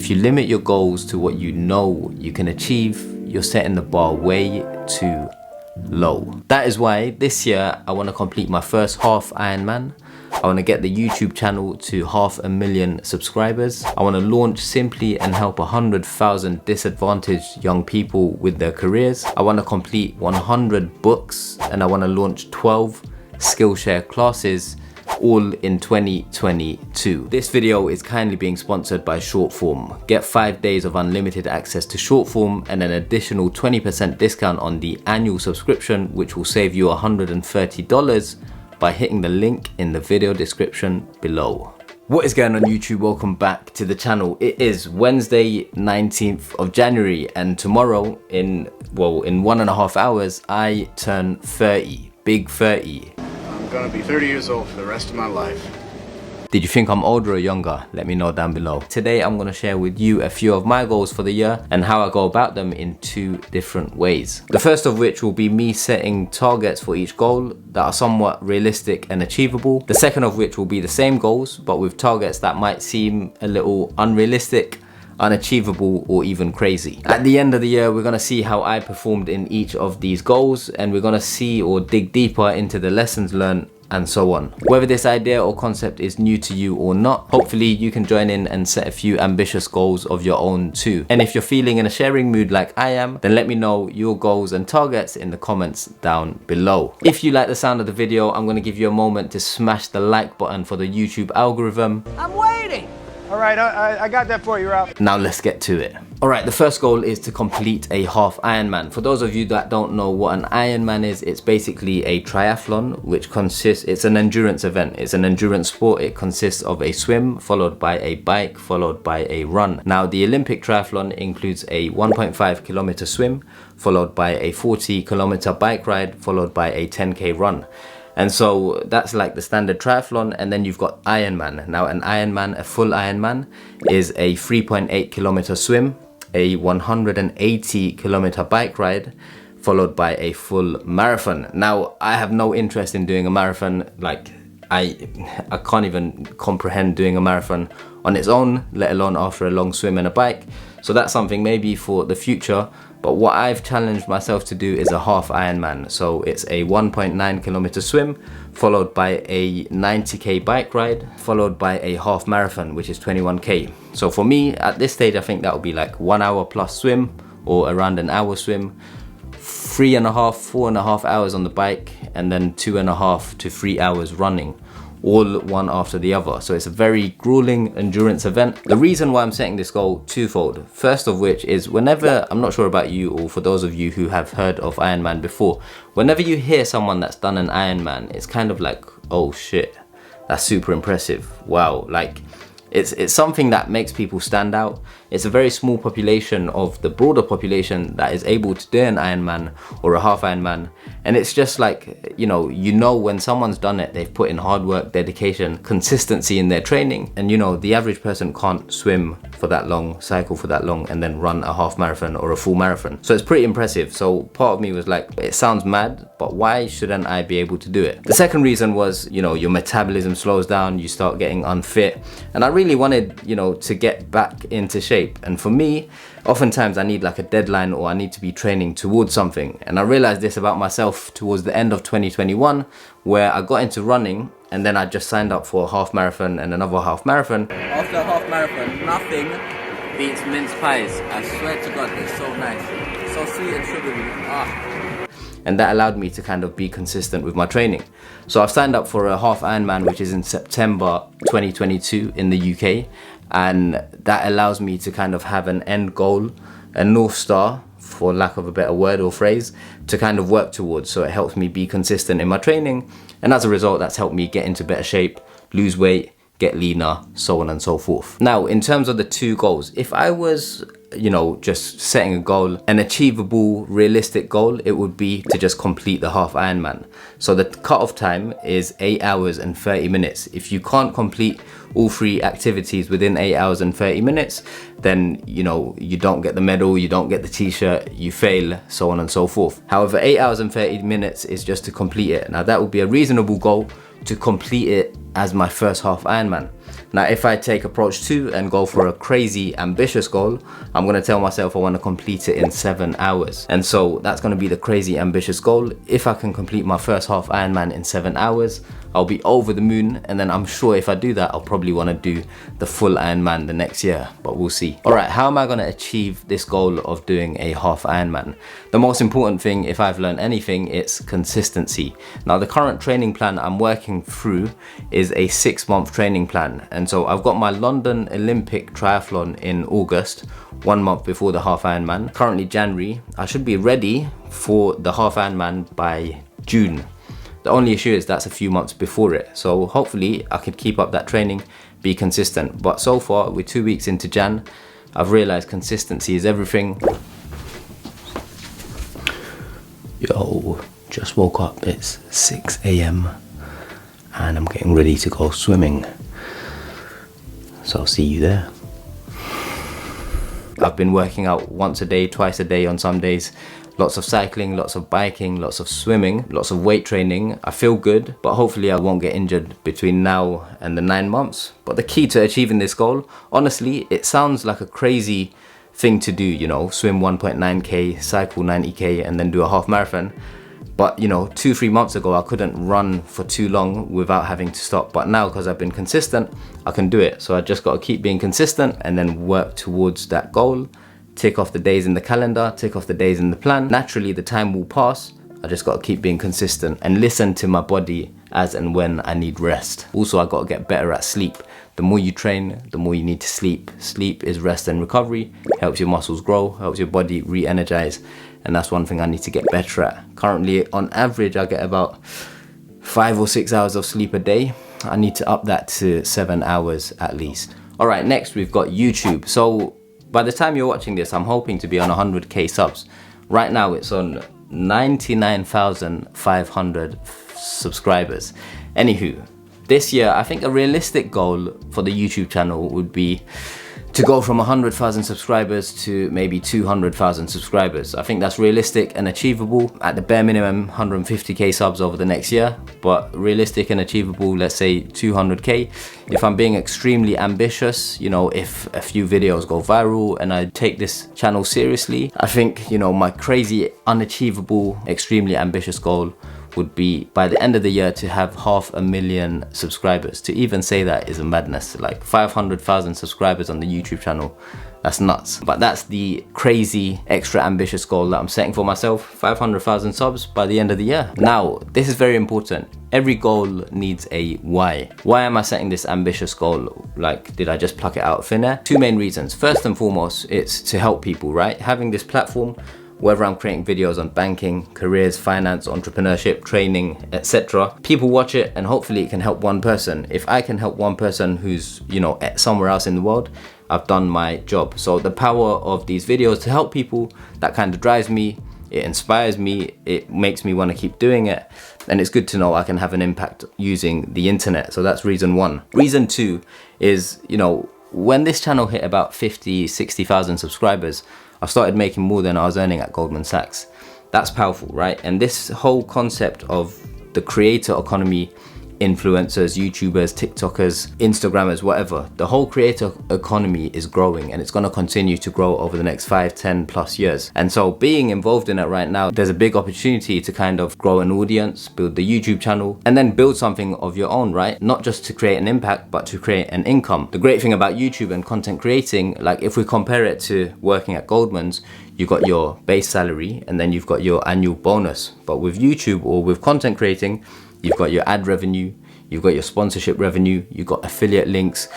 If you limit your goals to what you know you can achieve, you're setting the bar way too low. That is why this year I want to complete my first half Ironman. I want to get the YouTube channel to 500,000 subscribers. I want to launch Simply and help 100,000 disadvantaged young people with their careers. I want to complete 100 books, and I want to launch 12 Skillshare classes, all in 2022. This video is kindly being sponsored by Shortform. Get 5 days of unlimited access to Shortform and an additional 20% discount on the annual subscription, which will save you $130 by hitting the link in the video description below. What is going on YouTube? Welcome back to the channel. It is Wednesday 19th of January, and tomorrow in 1.5 hours I turn 30. Big 30. I'm gonna be 30 years old for the rest of my life. Did you think I'm older or younger? Let me know down below. Today I'm going to share with you a few of my goals for the year and how I go about them in 2 different ways. The first of which will be me setting targets for each goal that are somewhat realistic and achievable. The second of which will be the same goals but with targets that might seem a little unrealistic, unachievable, or even crazy. At the end of the year, we're gonna see how I performed in each of these goals, and we're gonna see or dig deeper into the lessons learned and so on. Whether this idea or concept is new to you or not, hopefully you can join in and set a few ambitious goals of your own too. And if you're feeling in a sharing mood like I am, then let me know your goals and targets in the comments down below. If you like the sound of the video, I'm gonna give you a moment to smash the like button for the YouTube algorithm. I'm waiting. All right, I got that for you, Ralph. Now let's get to it. All right, the first goal is to complete a half Ironman. For those of you that don't know what an Ironman is, it's basically a triathlon, which consists, it's an endurance event. It's an endurance sport. It consists of a swim, followed by a bike, followed by a run. Now, the Olympic triathlon includes a 1.5 kilometer swim, followed by a 40 kilometer bike ride, followed by a 10K run. And so that's like the standard triathlon, and then you've got Ironman. Now an Ironman, a full Ironman, is a 3.8 kilometer swim, a 180 kilometer bike ride, followed by a full marathon. Now I have no interest in doing a marathon. Like I can't even comprehend doing a marathon on its own, let alone after a long swim and a bike. So that's something maybe for the future. But what I've challenged myself to do is a half Ironman. So it's a 1.9 kilometer swim, followed by a 90K bike ride, followed by a half marathon, which is 21K. So for me, at this stage, I think that would be like 1 hour plus swim, or around an hour swim, 4.5 hours on the bike, and then 2.5 to 3 hours running, all one after the other. So it's a very grueling endurance event. The reason why I'm setting this goal twofold. First of which is whenever, I'm not sure about you or for those of you who have heard of Ironman before, whenever you hear someone that's done an Ironman, it's kind of like, oh shit, that's super impressive. Wow, like it's something that makes people stand out. It's a very small population of the broader population that is able to do an Ironman or a half Ironman. And it's just like, you know when someone's done it, they've put in hard work, dedication, consistency in their training. And the average person can't swim for that long, cycle for that long, and then run a half marathon or a full marathon. So it's pretty impressive. So part of me was like, it sounds mad, but why shouldn't I be able to do it? The second reason was, your metabolism slows down, you start getting unfit. And I really wanted, to get back into shape. And for me, oftentimes I need like a deadline, or I need to be training towards something. And I realized this about myself towards the end of 2021, where I got into running, and then I just signed up for a half marathon and another half marathon. After a half marathon, nothing beats mince pies. I swear to God, they're so nice. So sweet and sugary. And that allowed me to kind of be consistent with my training. So I've signed up for a half Ironman, which is in September 2022 in the UK. And that allows me to kind of have an end goal, a North Star, for lack of a better word or phrase, to kind of work towards. So it helps me be consistent in my training. And as a result, that's helped me get into better shape, lose weight, get leaner, so on and so forth. Now, in terms of the 2 goals, if I was just setting a goal, an achievable, realistic goal, it would be to just complete the half Ironman. So the cutoff time is 8 hours and 30 minutes. If you can't complete all 3 activities within 8 hours and 30 minutes, then you don't get the medal, you don't get the t-shirt, you fail, so on and so forth. However, 8 hours and 30 minutes is just to complete it. Now that would be a reasonable goal to complete it as my first half Ironman. Now, if I take approach 2 and go for a crazy ambitious goal, I'm gonna tell myself I wanna complete it in 7 hours. And so that's gonna be the crazy ambitious goal. If I can complete my first half Ironman in 7 hours, I'll be over the moon, and then I'm sure if I do that, I'll probably wanna do the full Ironman the next year, but we'll see. All right, how am I gonna achieve this goal of doing a half Ironman? The most important thing, if I've learned anything, it's consistency. Now, the current training plan I'm working through is a 6-month training plan. And so I've got my London Olympic triathlon in August, 1 month before the half Ironman. Currently January, I should be ready for the half Ironman by June. The only issue is that's a few months before it. So hopefully I could keep up that training, be consistent. But so far, we're 2 weeks into Jan, I've realized consistency is everything. Yo, just woke up, it's 6 AM and I'm getting ready to go swimming. So I'll see you there. I've been working out once a day, twice a day on some days. Lots of cycling, lots of biking, lots of swimming, lots of weight training. I feel good, but hopefully I won't get injured between now and the 9 months. But the key to achieving this goal, honestly, it sounds like a crazy thing to do, you know, swim 1.9K, cycle 90K, and then do a half marathon. But you know, 2-3 months ago, I couldn't run for too long without having to stop. But now, because I've been consistent, I can do it. So I just got to keep being consistent and then work towards that goal. Tick off the days in the calendar, tick off the days in the plan. Naturally, the time will pass. I just got to keep being consistent and listen to my body as and when I need rest. Also, I got to get better at sleep. The more you train, the more you need to sleep. Sleep is rest and recovery. Helps your muscles grow, helps your body re-energize. And that's one thing I need to get better at. Currently, on average, I get about 5 or 6 hours of sleep a day. I need to up that to 7 hours at least. All right, next we've got YouTube. So by the time you're watching this, I'm hoping to be on 100K subs. Right now, it's on 99,500 subscribers. Anywho, this year, I think a realistic goal for the YouTube channel would be to go from 100,000 subscribers to maybe 200,000 subscribers. I think that's realistic and achievable. At the bare minimum, 150K subs over the next year, but realistic and achievable, let's say 200K. If I'm being extremely ambitious, you know, if a few videos go viral and I take this channel seriously, I think, you know, my crazy, unachievable, extremely ambitious goal would be by the end of the year to have 500,000 subscribers. To even say that is a madness. Like 500,000 subscribers on the YouTube channel, that's nuts. But that's the crazy extra ambitious goal that I'm setting for myself, 500,000 subs by the end of the year. Now, this is very important. Every goal needs a why. Why am I setting this ambitious goal? Like, did I just pluck it out of thin air? 2 main reasons. First and foremost, it's to help people, right? Having this platform, whether I'm creating videos on banking, careers, finance, entrepreneurship, training, etc. People watch it and hopefully it can help one person. If I can help one person who's, you know, somewhere else in the world, I've done my job. So the power of these videos to help people, that kind of drives me, it inspires me, it makes me want to keep doing it. And it's good to know I can have an impact using the internet. So that's reason 1. Reason 2 is, you know, when this channel hit about 50, 60,000 subscribers, I started making more than I was earning at Goldman Sachs. That's powerful, right? And this whole concept of the creator economy, influencers, YouTubers, TikTokers, Instagrammers, whatever, the whole creator economy is growing and it's going to continue to grow over the next 5, 10 plus years. And so being involved in it right now, there's a big opportunity to kind of grow an audience, build the YouTube channel, and then build something of your own, right? Not just to create an impact, but to create an income. The great thing about YouTube and content creating, like if we compare it to working at Goldman's, you've got your base salary and then you've got your annual bonus. But with YouTube or with content creating, you've got your ad revenue, you've got your sponsorship revenue, you've got affiliate links,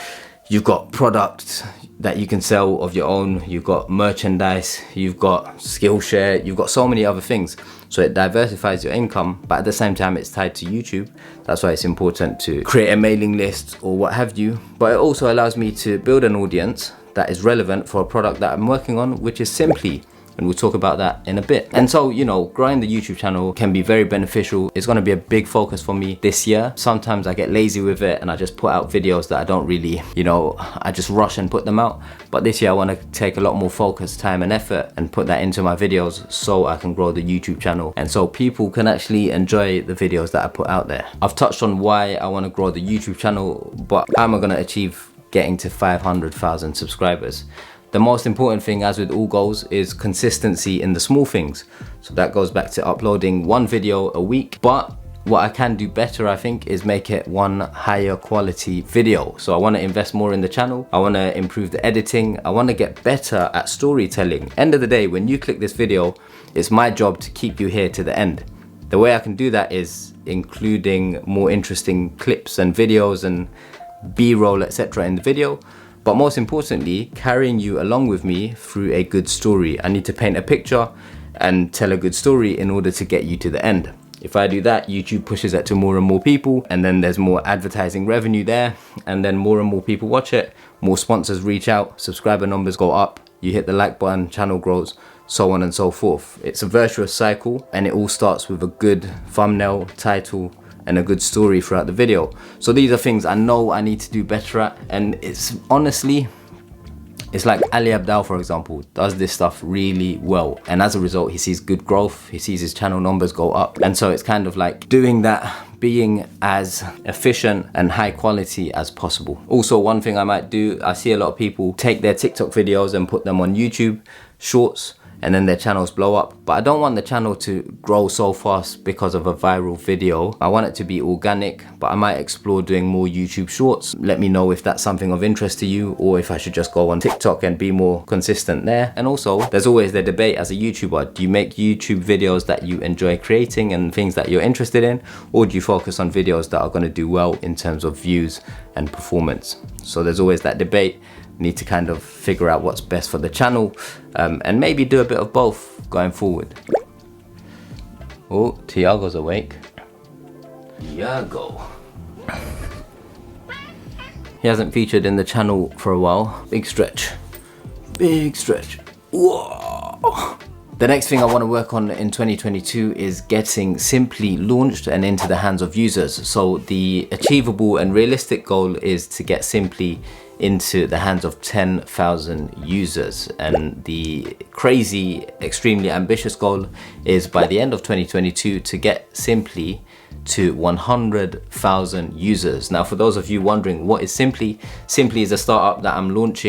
you've got products that you can sell of your own, you've got merchandise, you've got Skillshare, you've got so many other things. So it diversifies your income, but at the same time it's tied to YouTube. That's why it's important to create a mailing list or what have you. But it also allows me to build an audience that is relevant for a product that I'm working on, which is simply and we'll talk about that in a bit. And so, you know, growing the YouTube channel can be very beneficial. It's gonna be a big focus for me this year. Sometimes I get lazy with it and I just put out videos that I don't really, you know, I just rush and put them out. But this year I wanna take a lot more focus, time and effort and put that into my videos so I can grow the YouTube channel and so people can actually enjoy the videos that I put out there. I've touched on why I wanna grow the YouTube channel, but how am I gonna achieve getting to 500,000 subscribers? The most important thing, as with all goals, is consistency in the small things. So that goes back to uploading one video a week. But what I can do better, I think, is make it one higher quality video. So I want to invest more in the channel. I want to improve the editing. I want to get better at storytelling. End of the day, when you click this video, it's my job to keep you here to the end. The way I can do that is including more interesting clips and videos and B-roll, etc. in the video. But most importantly, carrying you along with me through a good story. I need to paint a picture and tell a good story in order to get you to the end. If I do that, YouTube pushes it to more and more people, and then there's more advertising revenue there, and then more and more people watch it, more sponsors reach out, subscriber numbers go up, you hit the like button, channel grows, so on and so forth. It's a virtuous cycle, and it all starts with a good thumbnail, title, and a good story throughout the video. So these are things I know I need to do better at, and it's honestly, it's like Ali Abdal, for example, does this stuff really well, and as a result he sees good growth, he sees his channel numbers go up, and so it's kind of like doing that, being as efficient and high quality as possible. Also, one thing I might do, I see a lot of people take their TikTok videos and put them on YouTube Shorts, and then their channels blow up. But I don't want the channel to grow so fast because of a viral video. I want it to be organic, but I might explore doing more YouTube Shorts. Let me know if that's something of interest to you, or if I should just go on TikTok and be more consistent there. And also, there's always the debate as a YouTuber. Do you make YouTube videos that you enjoy creating and things that you're interested in, or do you focus on videos that are going to do well in terms of views and performance? So there's always that debate. Need to kind of figure out what's best for the channel, and maybe do a bit of both going forward. Oh, Tiago's awake. Tiago. He hasn't featured in the channel for a while. Big stretch. Big stretch. Whoa. The next thing I want to work on in 2022 is getting Simply launched and into the hands of users. So the achievable and realistic goal is to get Simply into the hands of 10,000 users, and the crazy, extremely ambitious goal is by the end of 2022 to get Simply to 100,000 users. Now, for those of you wondering what is Simply, Simply is a startup that I'm launched,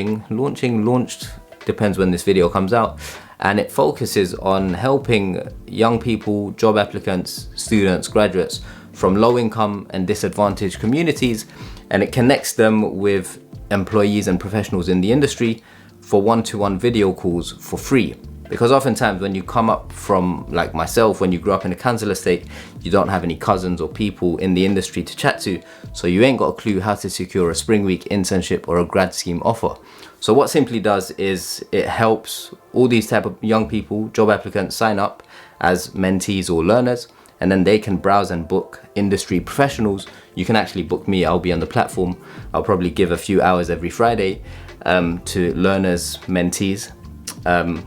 depends when this video comes out, and it focuses on helping young people, job applicants, students, graduates from low income and disadvantaged communities, and it connects them with employees and professionals in the industry for one-to-one video calls for free. Because oftentimes when you come up from, like myself, when you grew up in a council estate, you don't have any cousins or people in the industry to chat to, so you ain't got a clue how to secure a spring week internship or a grad scheme offer. So what Simply does is it helps all these type of young people, job applicants, sign up as mentees or learners, and then they can browse and book industry professionals. You can actually book me, I'll be on the platform. I'll probably give a few hours every Friday to learners, mentees,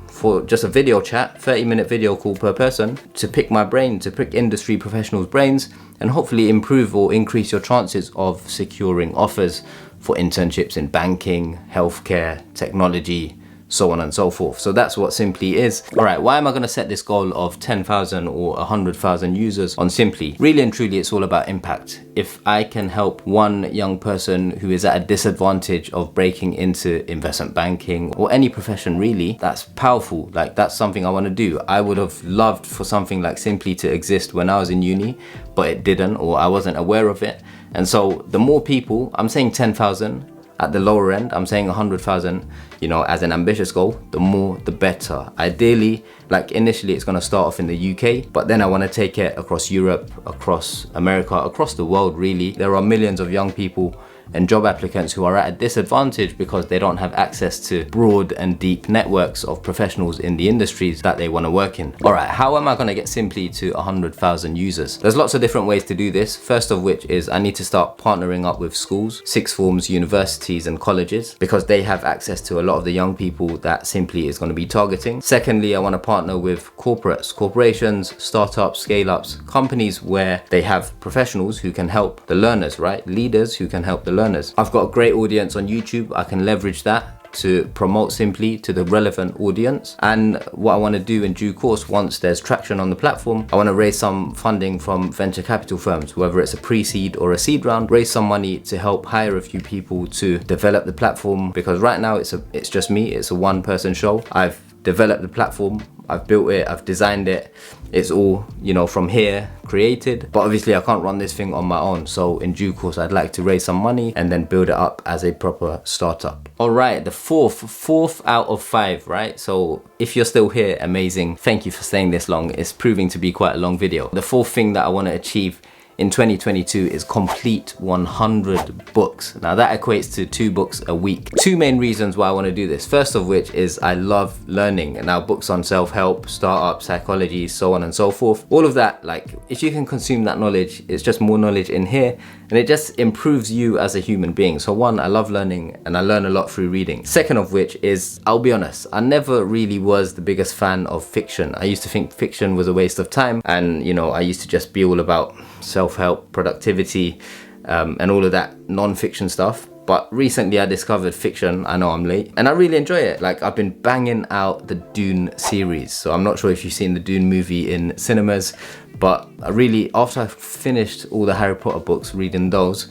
for just a video chat, 30-minute video call per person, to pick my brain, to pick industry professionals' brains, and hopefully improve or increase your chances of securing offers for internships in banking, healthcare, technology, so on and so forth. So that's what Simply is. All right, why am I gonna set this goal of 10,000 or 100,000 users on Simply? Really and truly, it's all about impact. If I can help one young person who is at a disadvantage of breaking into investment banking or any profession really, that's powerful. Like, that's something I wanna do. I would have loved for something like Simply to exist when I was in uni, but it didn't, or I wasn't aware of it. And so the more people, I'm saying 10,000, at the lower end, I'm saying 100,000, you know, as an ambitious goal, the more the better. Ideally, like initially it's gonna start off in the UK, but then I wanna take it across Europe, across America, across the world really. There are millions of young people and job applicants who are at a disadvantage because they don't have access to broad and deep networks of professionals in the industries that they want to work in. All right, how am I going to get Simply to 100,000 users? There's lots of different ways to do this. First of which is I need to start partnering up with schools, sixth forms, universities and colleges, because they have access to a lot of the young people that Simply is going to be targeting. Secondly, I want to partner with corporations, startups, scale-ups, companies where they have professionals who can help the learners, right? Leaders who can help the learners. I've got a great audience on YouTube. I can leverage that to promote Simply to the relevant audience. And what I want to do in due course, once there's traction on the platform, I want to raise some funding from venture capital firms, whether it's a pre-seed or a seed round, raise some money to help hire a few people to develop the platform, because right now it's just me, it's a one-person show. I've developed the platform, I've built it, I've designed it, it's all, you know, from here created, but obviously I can't run this thing on my own. So in due course, I'd like to raise some money and then build it up as a proper startup. All right, the fourth out of 5, right? So if you're still here, amazing. Thank you for staying this long. It's proving to be quite a long video. The fourth thing that I want to achieve in 2022 is complete 100 books. Now that equates to 2 books a week. 2 main reasons why I want to do this. First of which is I love learning, and now books on self-help, startup, psychology, so on and so forth. All of that, like if you can consume that knowledge, it's just more knowledge in here, and it just improves you as a human being. So one, I love learning and I learn a lot through reading. Second of which is, I'll be honest, I never really was the biggest fan of fiction. I used to think fiction was a waste of time, and you know, I used to just be all about self-help, productivity, and all of that non-fiction stuff. But recently I discovered fiction. I know I'm late, and I really enjoy it. Like, I've been banging out the Dune series. So I'm not sure if you've seen the Dune movie in cinemas, but I really, after I finished all the Harry Potter books, reading those,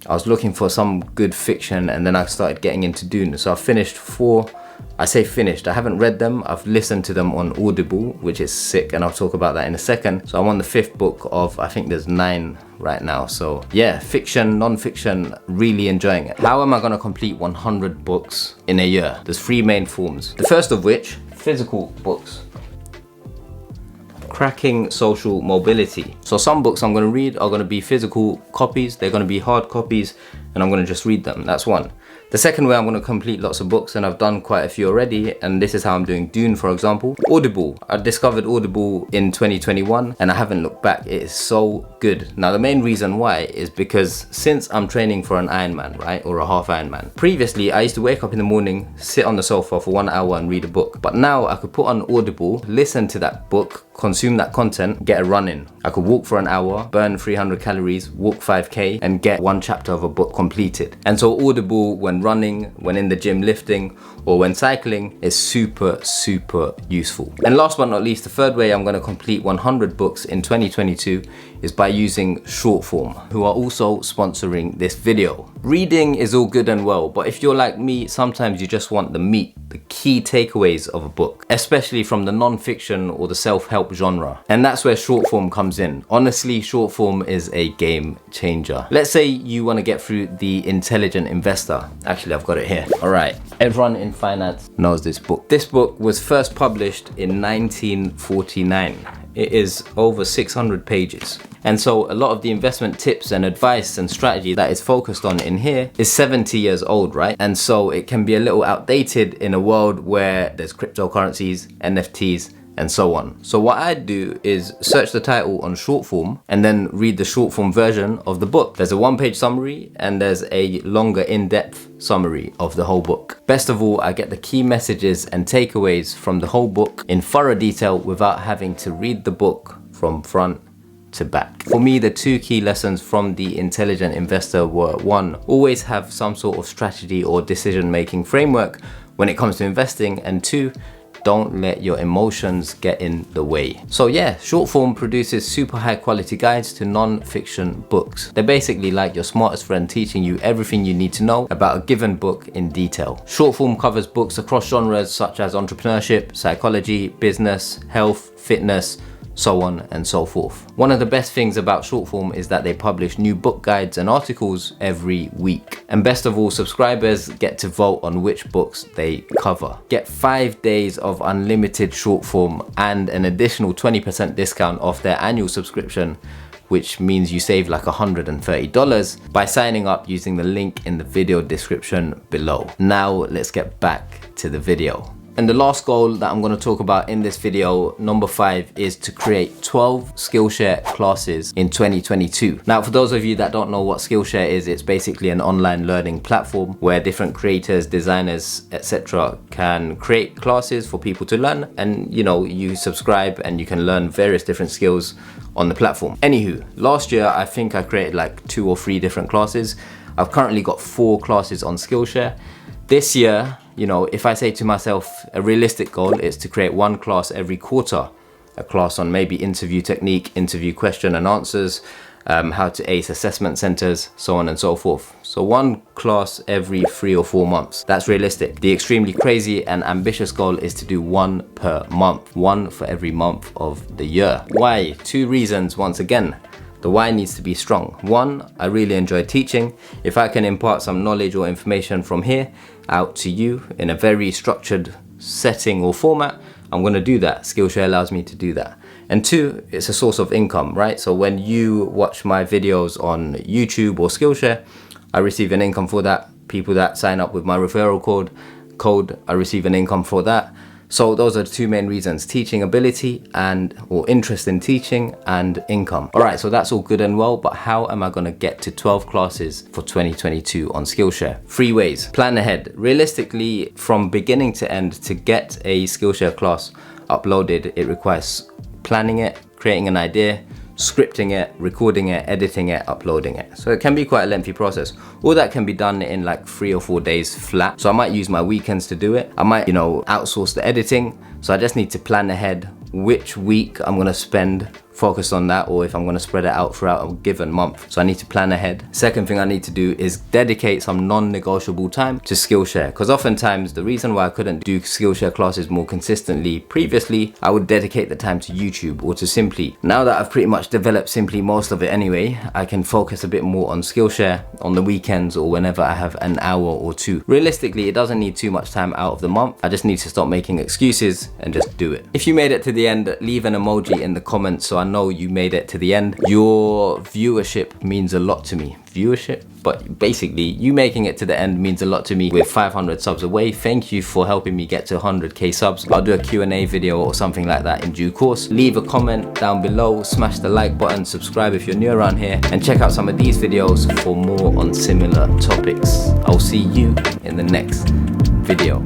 I was looking for some good fiction, and then I started getting into Dune. So I finished 4. I say finished, I haven't read them, I've listened to them on Audible, which is sick, and I'll talk about that in a second. So I'm on the 5th book of, I think there's 9 right now. So yeah, fiction, non-fiction, really enjoying it. How am I gonna complete 100 books in a year? There's 3 main forms. The first of which, physical books. Cracking social mobility. So some books I'm gonna read are gonna be physical copies, they're gonna be hard copies, and I'm gonna just read them. That's one. The second way I'm going to complete lots of books, and I've done quite a few already, and this is how I'm doing Dune, for example. Audible. I discovered Audible in 2021 and I haven't looked back. It is so good. Now the main reason why is because since I'm training for an Ironman, right, or a half Ironman, previously I used to wake up in the morning, sit on the sofa for 1 hour and read a book. But now I could put on Audible, listen to that book, consume that content, get a run in. I could walk for an hour, burn 300 calories, walk 5k, and get 1 chapter of a book completed. And so Audible, when running, when in the gym lifting, or when cycling, is super useful. And last but not least, the third way I'm going to complete 100 books in 2022 is by using Shortform, who are also sponsoring this video. Reading is all good and well, but if you're like me, sometimes you just want the meat, the key takeaways of a book, especially from the non-fiction or the self-help genre. And that's where Shortform comes in. Honestly, Shortform is a game changer. Let's say you want to get through The Intelligent Investor. Actually, I've got it here. All right, everyone in finance knows this book. This book was first published in 1949. It is over 600 pages. And so a lot of the investment tips and advice and strategy that is focused on in here is 70 years old, right? And so it can be a little outdated in a world where there's cryptocurrencies, NFTs, and so on. So what I do is search the title on Shortform and then read the Shortform version of the book. There's a 1-page summary and there's a longer in-depth summary of the whole book. Best of all, I get the key messages and takeaways from the whole book in thorough detail without having to read the book from front to back. For me, the 2 key lessons from The Intelligent Investor were: 1, always have some sort of strategy or decision-making framework when it comes to investing, and 2, don't let your emotions get in the way. So yeah, Shortform produces super high quality guides to non-fiction books. They're basically like your smartest friend teaching you everything you need to know about a given book in detail. Shortform covers books across genres such as entrepreneurship, psychology, business, health, fitness, so on and so forth. One of the best things about Shortform is that they publish new book guides and articles every week. And best of all, subscribers get to vote on which books they cover. Get 5 days of unlimited Shortform and an additional 20% discount off their annual subscription which means you save like $130 by signing up using the link in the video description below. Now let's get back to the video. And the last goal that I'm going to talk about in this video, number 5, is to create 12 Skillshare classes in 2022. Now, for those of you that don't know what Skillshare is, it's basically an online learning platform where different creators, designers, etc. can create classes for people to learn, and you subscribe and you can learn various different skills on the platform. Anywho, last year I think I created like 2 or 3 different classes. I've currently got 4 classes on Skillshare. This year, if I say to myself, a realistic goal is to create 1 class every quarter, a class on maybe interview technique, interview question and answers, how to ace assessment centers, so on and so forth. So 1 class every 3 or 4 months. That's realistic. The extremely crazy and ambitious goal is to do 1 per month, 1 for every month of the year. Why? 2 reasons once again. The why needs to be strong. 1, I really enjoy teaching. If I can impart some knowledge or information from here out to you in a very structured setting or format, I'm gonna do that. Skillshare allows me to do that. And 2, it's a source of income, right? So when you watch my videos on YouTube or Skillshare, I receive an income for that. People that sign up with my referral code, I receive an income for that. So those are the 2 main reasons: teaching ability or interest in teaching, and income. All right, so that's all good and well, but how am I gonna get to 12 classes for 2022 on Skillshare? 3 ways. Plan ahead. Realistically, from beginning to end, to get a Skillshare class uploaded, it requires planning it, creating an idea, scripting it, recording it, editing it, uploading it. So it can be quite a lengthy process. All that can be done in like 3 or 4 days flat. So I might use my weekends to do it. I might, outsource the editing. So I just need to plan ahead which week I'm gonna spend focused on that, or if I'm gonna spread it out throughout a given month. So I need to plan ahead. Second thing I need to do is dedicate some non-negotiable time to Skillshare, because oftentimes the reason why I couldn't do Skillshare classes more consistently previously, I would dedicate the time to YouTube or to Simply. Now that I've pretty much developed Simply, most of it anyway, I can focus a bit more on Skillshare on the weekends or whenever I have an hour or 2. Realistically, it doesn't need too much time out of the month. I just need to stop making excuses and just do it. If you made it to the end, leave an emoji in the comments so I know you made it to the end. Your viewership means a lot to me. Viewership? But basically, you making it to the end means a lot to me. With 500 subs away, thank you for helping me get to 100k subs. I'll do a Q&A video or something like that in due course. Leave a comment down below, smash the like button, subscribe if you're new around here, and check out some of these videos for more on similar topics. I'll see you in the next video.